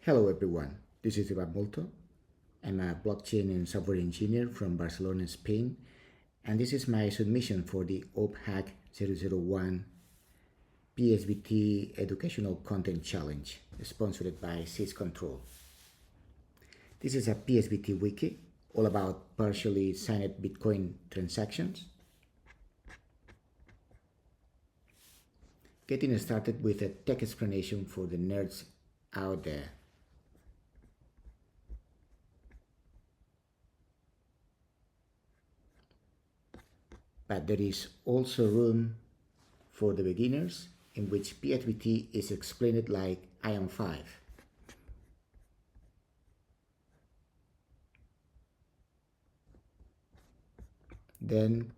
Hello everyone, this is Ivan Multo. I'm a blockchain and software engineer from Barcelona, Spain, and this is my submission for the OPHAC 001 PSBT Educational Content Challenge, sponsored by SysControl. This is a PSBT Wiki, all about partially signed Bitcoin transactions. Getting started with a tech explanation for the nerds out there. But there is also room for the beginners, in which PSBT is explained like I am 5. Then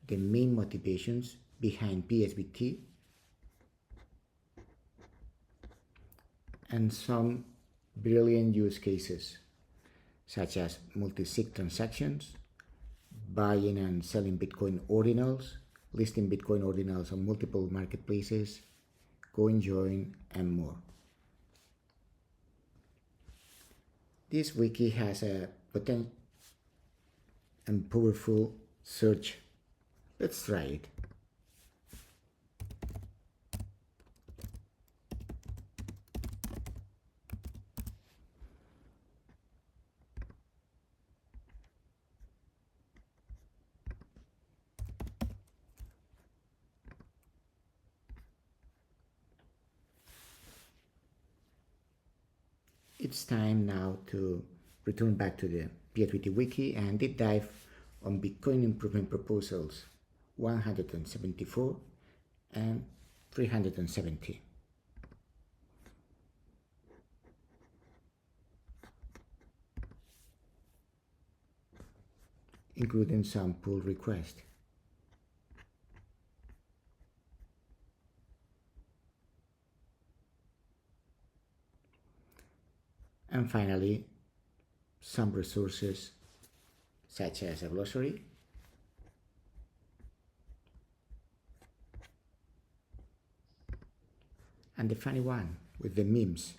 the main motivations behind PSBT and some brilliant use cases, such as multi-sig transactions, buying and selling Bitcoin ordinals, listing Bitcoin ordinals on multiple marketplaces, join, and more. This wiki has a potent and powerful search. Let's try it. It's time now to return back to the PSBT Wiki and deep dive on Bitcoin improvement proposals 174 and 370. Including some pull requests. And finally, some resources such as a glossary, and the funny one with the memes.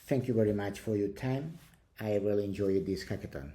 Thank you very much for your time. I really enjoyed this hackathon.